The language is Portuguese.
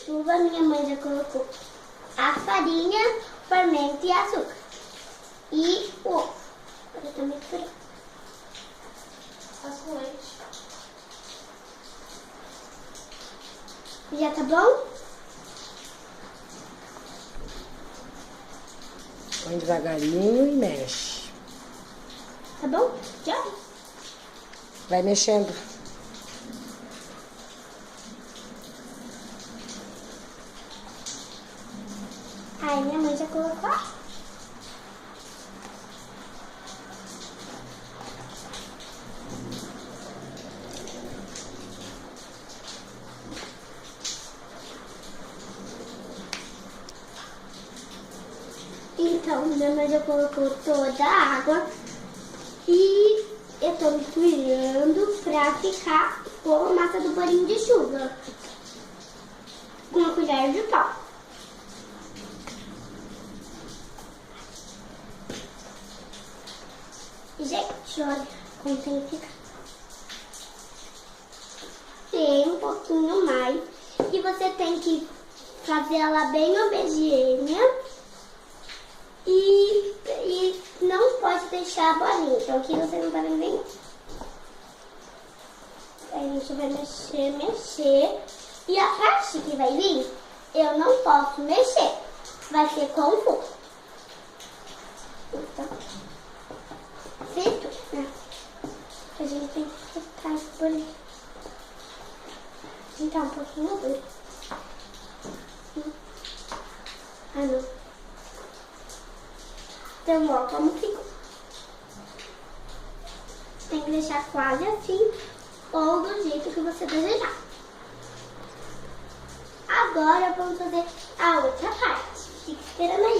chuva, minha mãe já colocou a farinha, fermento e açúcar. E o ovo. Agora tá misturando. Faz com leite. Já tá bom? Põe devagarinho e mexe. Tá bom? Já? Vai mexendo. Aí minha mãe já colocou. Então, minha mãe já colocou toda a água e eu tô misturando pra ficar com a massa do bolinho de chuva. Com uma colher de pau. Gente, olha como tem que ficar. Tem um pouquinho mais. E você tem que fazer ela bem homogênea. E não pode deixar a bolinha. Então aqui você não tá vendo nenhum. Aí a gente vai mexer. E a parte que vai vir, eu não posso mexer. Vai ser com o fogo. Então, feito, né? A gente tem que ficar esse bolinho. Então, um pouquinho duro. Ah, não. Então, ó, como ficou. Tem que deixar quase assim, ou do jeito que você desejar. Agora vamos fazer a outra parte. Fica esperando aí.